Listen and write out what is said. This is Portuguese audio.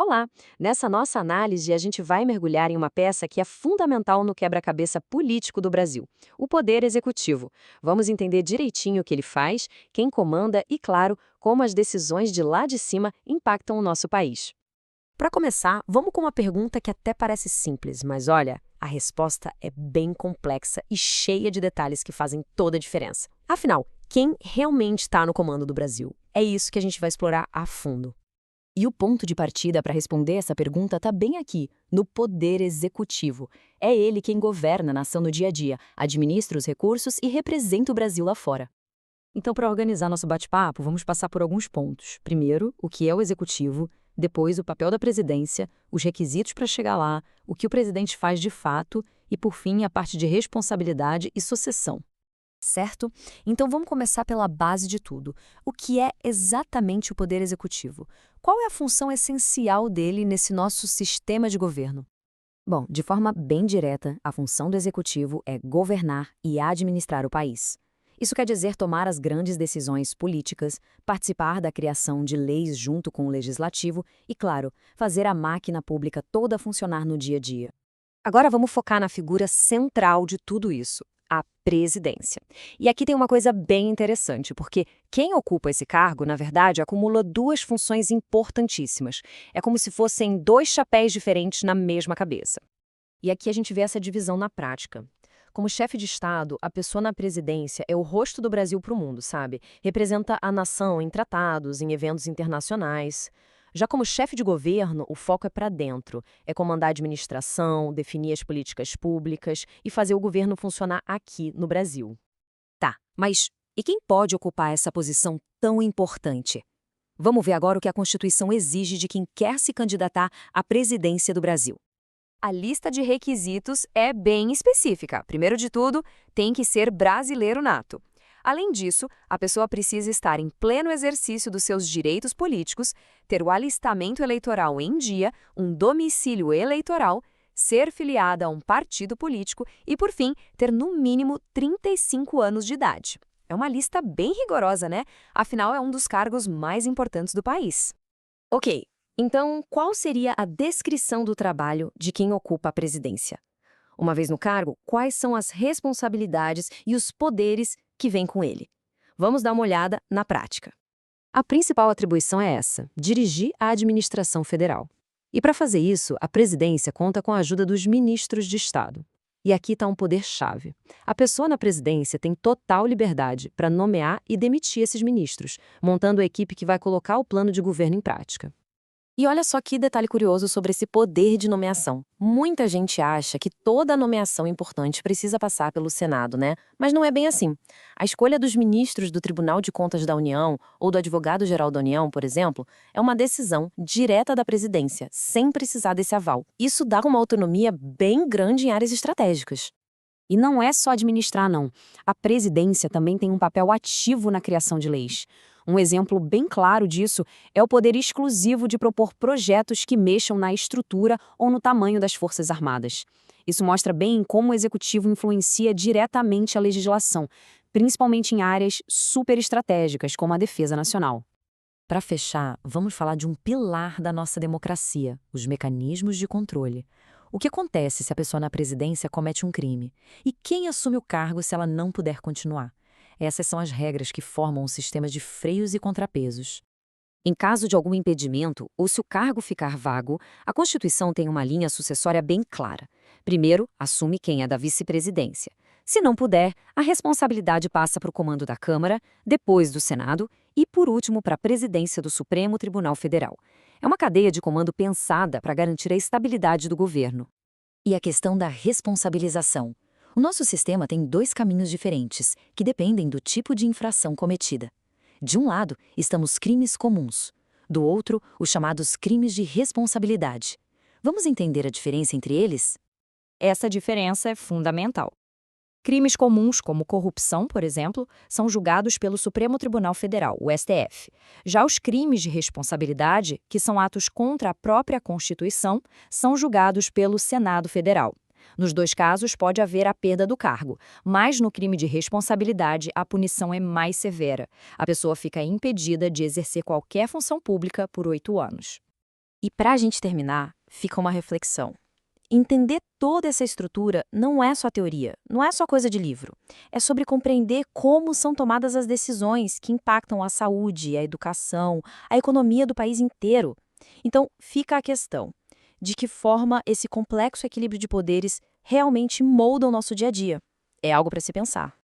Olá! Nessa nossa análise, a gente vai mergulhar em uma peça que é fundamental no quebra-cabeça político do Brasil, o Poder Executivo. Vamos entender direitinho o que ele faz, quem comanda e, claro, como as decisões de lá de cima impactam o nosso país. Para começar, vamos com uma pergunta que até parece simples, mas olha, a resposta é bem complexa e cheia de detalhes que fazem toda a diferença. Afinal, quem realmente está no comando do Brasil? É isso que a gente vai explorar a fundo. E o ponto de partida para responder essa pergunta está bem aqui, no Poder Executivo. É ele quem governa a nação no dia a dia, administra os recursos e representa o Brasil lá fora. Então, para organizar nosso bate-papo, vamos passar por alguns pontos. Primeiro, o que é o Executivo, depois, o papel da presidência, os requisitos para chegar lá, o que o presidente faz de fato e, por fim, a parte de responsabilidade e sucessão. Certo? Então vamos começar pela base de tudo. O que é exatamente o Poder Executivo? Qual é a função essencial dele nesse nosso sistema de governo? Bom, de forma bem direta, a função do Executivo é governar e administrar o país. Isso quer dizer tomar as grandes decisões políticas, participar da criação de leis junto com o Legislativo e, claro, fazer a máquina pública toda funcionar no dia a dia. Agora vamos focar na figura central de tudo isso, a presidência. E aqui tem uma coisa bem interessante, porque quem ocupa esse cargo, na verdade, acumula duas funções importantíssimas. É como se fossem dois chapéus diferentes na mesma cabeça. E aqui a gente vê essa divisão na prática. Como chefe de Estado, a pessoa na presidência é o rosto do Brasil para o mundo, sabe? Representa a nação em tratados, em eventos internacionais. Já como chefe de governo, o foco é para dentro. É comandar a administração, definir as políticas públicas e fazer o governo funcionar aqui, no Brasil. Tá, mas e quem pode ocupar essa posição tão importante? Vamos ver agora o que a Constituição exige de quem quer se candidatar à presidência do Brasil. A lista de requisitos é bem específica. Primeiro de tudo, tem que ser brasileiro nato. Além disso, a pessoa precisa estar em pleno exercício dos seus direitos políticos, ter o alistamento eleitoral em dia, um domicílio eleitoral, ser filiada a um partido político e, por fim, ter no mínimo 35 anos de idade. É uma lista bem rigorosa, né? Afinal, é um dos cargos mais importantes do país. Ok, então qual seria a descrição do trabalho de quem ocupa a presidência? Uma vez no cargo, quais são as responsabilidades e os poderes que vêm com ele? Vamos dar uma olhada na prática. A principal atribuição é essa: dirigir a administração federal. E para fazer isso, a presidência conta com a ajuda dos ministros de Estado. E aqui está um poder-chave. A pessoa na presidência tem total liberdade para nomear e demitir esses ministros, montando a equipe que vai colocar o plano de governo em prática. E olha só que detalhe curioso sobre esse poder de nomeação. Muita gente acha que toda nomeação importante precisa passar pelo Senado, né? Mas não é bem assim. A escolha dos ministros do Tribunal de Contas da União ou do Advogado-Geral da União, por exemplo, é uma decisão direta da presidência, sem precisar desse aval. Isso dá uma autonomia bem grande em áreas estratégicas. E não é só administrar, não. A presidência também tem um papel ativo na criação de leis. Um exemplo bem claro disso é o poder exclusivo de propor projetos que mexam na estrutura ou no tamanho das Forças Armadas. Isso mostra bem como o executivo influencia diretamente a legislação, principalmente em áreas superestratégicas, como a defesa nacional. Para fechar, vamos falar de um pilar da nossa democracia, os mecanismos de controle. O que acontece se a pessoa na presidência comete um crime? E quem assume o cargo se ela não puder continuar? Essas são as regras que formam um sistema de freios e contrapesos. Em caso de algum impedimento, ou se o cargo ficar vago, a Constituição tem uma linha sucessória bem clara. Primeiro, assume quem é da vice-presidência. Se não puder, a responsabilidade passa para o comando da Câmara, depois do Senado e, por último, para a presidência do Supremo Tribunal Federal. É uma cadeia de comando pensada para garantir a estabilidade do governo. E a questão da responsabilização. O nosso sistema tem dois caminhos diferentes, que dependem do tipo de infração cometida. De um lado, estão os crimes comuns. Do outro, os chamados crimes de responsabilidade. Vamos entender a diferença entre eles? Essa diferença é fundamental. Crimes comuns, como corrupção, por exemplo, são julgados pelo Supremo Tribunal Federal, o STF. Já os crimes de responsabilidade, que são atos contra a própria Constituição, são julgados pelo Senado Federal. Nos dois casos, pode haver a perda do cargo, mas no crime de responsabilidade, a punição é mais severa. A pessoa fica impedida de exercer qualquer função pública por 8 anos. E para a gente terminar, fica uma reflexão. Entender toda essa estrutura não é só teoria, não é só coisa de livro. É sobre compreender como são tomadas as decisões que impactam a saúde, a educação, a economia do país inteiro. Então, fica a questão: de que forma esse complexo equilíbrio de poderes realmente molda o nosso dia a dia? É algo para se pensar.